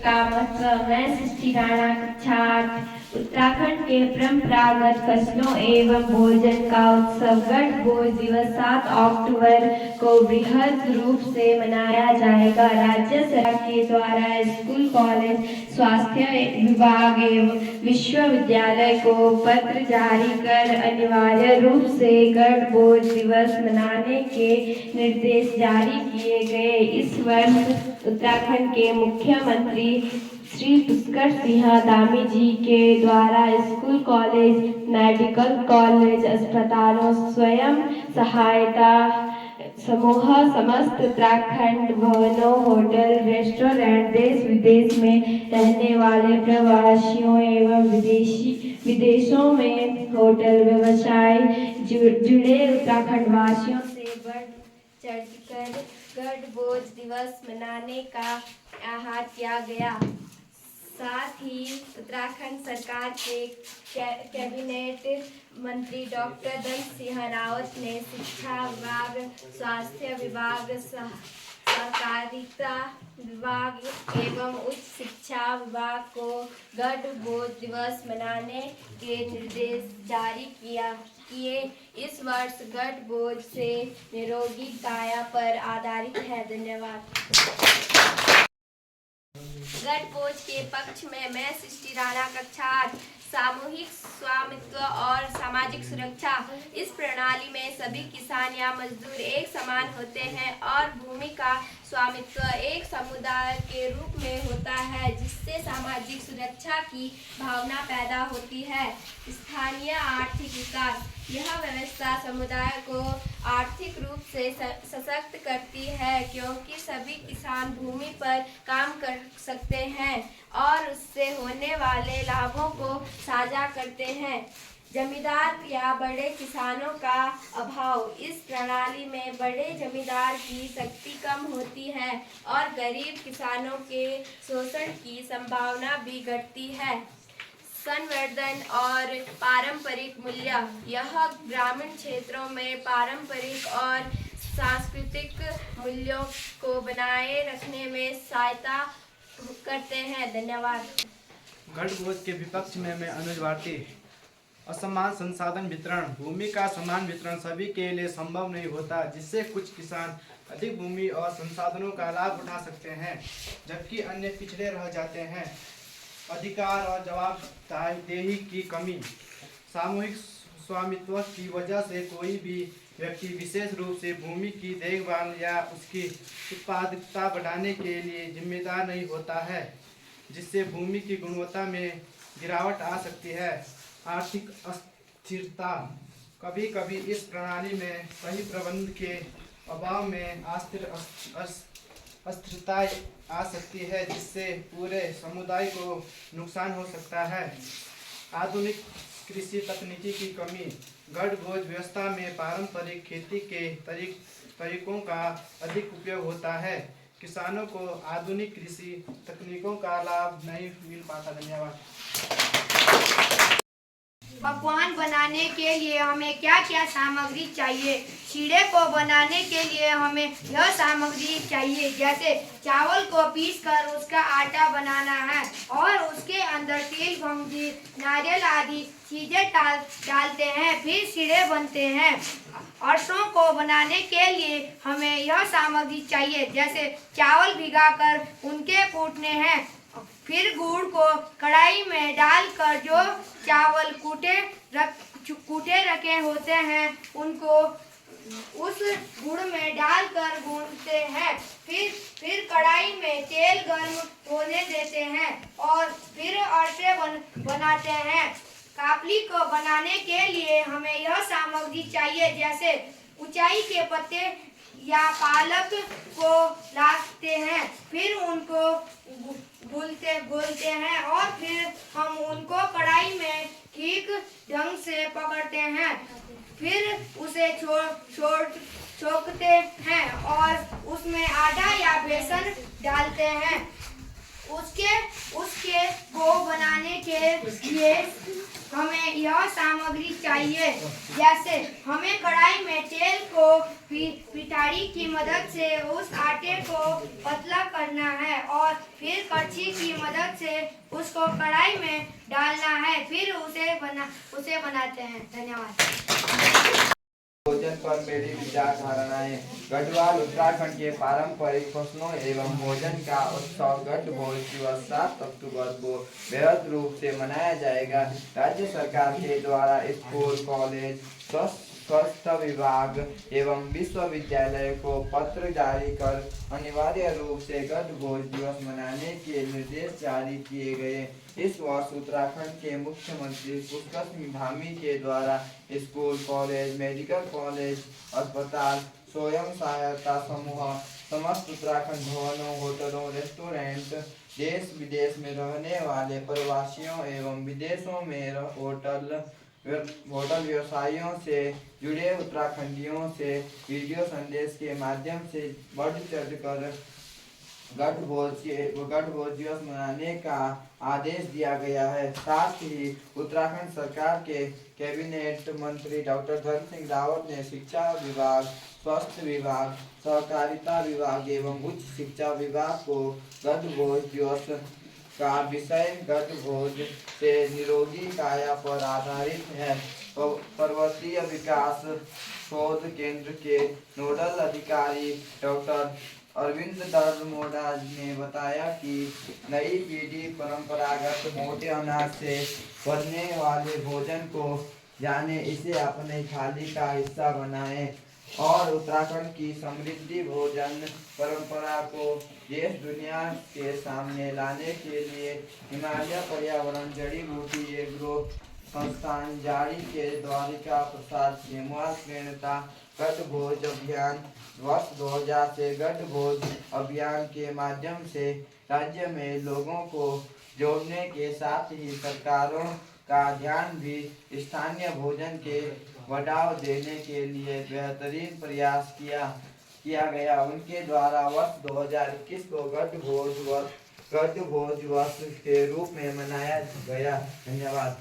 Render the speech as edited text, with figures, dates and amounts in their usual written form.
का महोत्सव में सृष्टि राणा कक्षा 8 उत्तराखंड के परंपरागत फसलों एवं भोजन का उत्सव गढ़ भोज दिवस 7 अक्टूबर को बृहद रूप से मनाया जाएगा। राज्य सरकार के द्वारा स्कूल कॉलेज स्वास्थ्य विभाग एवं विश्वविद्यालय को पत्र जारी कर अनिवार्य रूप से गढ़ भोज दिवस मनाने के निर्देश जारी किए गए। इस वर्ष उत्तराखंड के मुख्यमंत्री श्री पुष्कर सिंह धामी जी के द्वारा स्कूल कॉलेज मेडिकल कॉलेज अस्पतालों स्वयं सहायता समूह समस्त उत्तराखंड भवनों होटल रेस्टोरेंट देश विदेश में रहने वाले प्रवासियों एवं विदेशों में होटल व्यवसाय जुड़े उत्तराखंड वासियों से बढ़ चढ़कर गढ़ भोज दिवस मनाने का आह्वान किया गया। साथ ही उत्तराखंड सरकार के कैबिनेट मंत्री डॉक्टर धन सिंह रावत ने शिक्षा विभाग, स्वास्थ्य विभाग, सहकारिता विभाग एवं उच्च शिक्षा विभाग को गढ़ भोज दिवस मनाने के निर्देश जारी किए। इस वर्ष गढ़ भोज से निरोगी काया पर आधारित है। धन्यवाद। गढ़ भोज के पक्ष में मैं सृष्टि राणा कक्षा 8 सामूहिक स्वामित्व और सामाजिक सुरक्षा। इस प्रणाली में सभी किसान या मजदूर एक समान होते हैं और भूमि का स्वामित्व एक समुदाय के रूप में होता है, जिससे सामाजिक सुरक्षा की भावना पैदा होती है। स्थानीय आर्थिक विकास। यह व्यवस्था समुदाय को आर्थिक रूप से सशक्त करती है, क्योंकि सभी किसान भूमि पर काम कर सकते हैं और उससे होने वाले लाभों को साझा करते हैं। जमींदार या बड़े किसानों का अभाव। इस प्रणाली में बड़े जमींदार की शक्ति कम होती है और गरीब किसानों के शोषण की संभावना भी घटती है। संवर्धन और पारंपरिक मूल्य। यह ग्रामीण क्षेत्रों में पारंपरिक और सांस्कृतिक मूल्यों को बनाए रखने में सहायता करते हैं। धन्यवाद। गढ़ भोज के विपक्ष में मैं अनुज भारती। असमान संसाधन वितरण। भूमि का समान वितरण सभी के लिए संभव नहीं होता, जिससे कुछ किसान अधिक भूमि और संसाधनों का लाभ उठा सकते हैं, जबकि अन्य पिछड़े रह जाते हैं। अधिकार और जवाबदेही की कमी। सामूहिक स्वामित्व की वजह से कोई भी व्यक्ति विशेष रूप से भूमि की देखभाल या उसकी उत्पादकता बढ़ाने के लिए जिम्मेदार नहीं होता है, जिससे भूमि की गुणवत्ता में गिरावट आ सकती है। आर्थिक अस्थिरता। कभी कभी इस प्रणाली में सही प्रबंधन के अभाव में अस्थिरता आ सकती है, जिससे पूरे समुदाय को नुकसान हो सकता है। आधुनिक कृषि तकनीकी की कमी। गढ़ भोज व्यवस्था में पारंपरिक खेती के तरीकों का अधिक उपयोग होता है। किसानों को आधुनिक कृषि तकनीकों का लाभ नहीं मिल पाता। धन्यवाद। पकवान बनाने के लिए हमें क्या क्या सामग्री चाहिए? शीरे को बनाने के लिए हमें यह सामग्री चाहिए, जैसे चावल को पीसकर उसका आटा बनाना है और उसके अंदर तिल, भंगी, नारियल आदि चीजें डालते हैं, फिर शीरे बनते हैं। अरसों को बनाने के लिए हमें यह सामग्री चाहिए, जैसे चावल भिगाकर उनके कूटने हैं, फिर गुड़ को कढ़ाई में डालकर जो चावल कूटे रखे होते हैं उनको उस गुड़ में डालकर भूनते हैं, फिर कढ़ाई में तेल गर्म होने देते हैं और फिर अरसे बनाते हैं। कापली को बनाने के लिए हमें यह सामग्री चाहिए, जैसे ऊंचाई के पत्ते या पालक को लाते हैं, फिर उनको घुलते हैं और फिर हम उनको कढ़ाई में ठीक ढंग से पकड़ते हैं, फिर उसे छोकते हैं और उसमें आटा या बेसन डालते हैं। उसके उसके को बनाने के लिए हमें यह सामग्री चाहिए। जैसे हमें कढ़ाई में तेल को पिटारी की मदद से उस आटे को पतला करना है और फिर कड़छी की मदद से उसको कढ़ाई में डालना है, फिर उसे बनाते हैं। धन्यवाद। भोजन पर मेरी विचारधाराएं। गढ़वाल उत्तराखंड के पारंपरिक फसलों एवं भोजन का उत्सव गढ़ भोज दिवस 7 अक्टूबर को बेहद रूप से मनाया जाएगा। राज्य सरकार के द्वारा स्कूल, कॉलेज, स्वास्थ्य विभाग एवं विश्वविद्यालय को पत्र जारी कर अनिवार्य रूप से गढ़ भोज दिवस मनाने के निर्देश जारी किए गए। इस वर्ष उत्तराखंड के मुख्यमंत्री पुष्कर सिंह धामी के द्वारा स्कूल, कॉलेज, मेडिकल कॉलेज, अस्पताल, स्वयं सहायता समूह, समस्त उत्तराखंड भवनों, होटलों, रेस्टोरेंट, देश विदेश में रहने वाले प्रवासियों एवं विदेशों में होटल व्यवसायियों से जुड़े उत्तराखंडियों से वीडियो संदेश के माध्यम से बढ़ चढ़कर गढ़ भोज दिवस मनाने का आदेश दिया गया है। साथ ही उत्तराखंड सरकार के कैबिनेट मंत्री डॉक्टर धर्म सिंह रावत ने शिक्षा विभाग, स्वास्थ्य विभाग, सहकारिता विभाग एवं उच्च शिक्षा विभाग को गढ़ भोज दिवस का विषय गढ़ भोज से निरोगी काया पर आधारित है। पर्वतीय विकास शोध केंद्र के नोडल अधिकारी डॉक्टर अरविंद दरमोड़ा ने बताया कि नई पीढ़ी परंपरागत मोटे अनाज से बनने वाले भोजन को जाने, इसे अपने थाली का हिस्सा बनाएं और उत्तराखंड की समृद्धि भोजन परंपरा को देश दुनिया के सामने लाने के लिए हिमालय पर्यावरण जड़ी बूटी एग्रो संस्थान जारी के द्वारिका प्रसाद खेमवाल प्रेरणता गढ़ भोज अभियान वर्ष 2000 से गढ़ भोज अभियान के माध्यम से राज्य में लोगों को जोड़ने के साथ ही सरकारों का ध्यान भी स्थानीय भोजन के बढ़ावा देने के लिए बेहतरीन प्रयास किया गया। उनके द्वारा वर्ष 2021 को गढ़ भोज वर्ष के रूप में मनाया गया। धन्यवाद।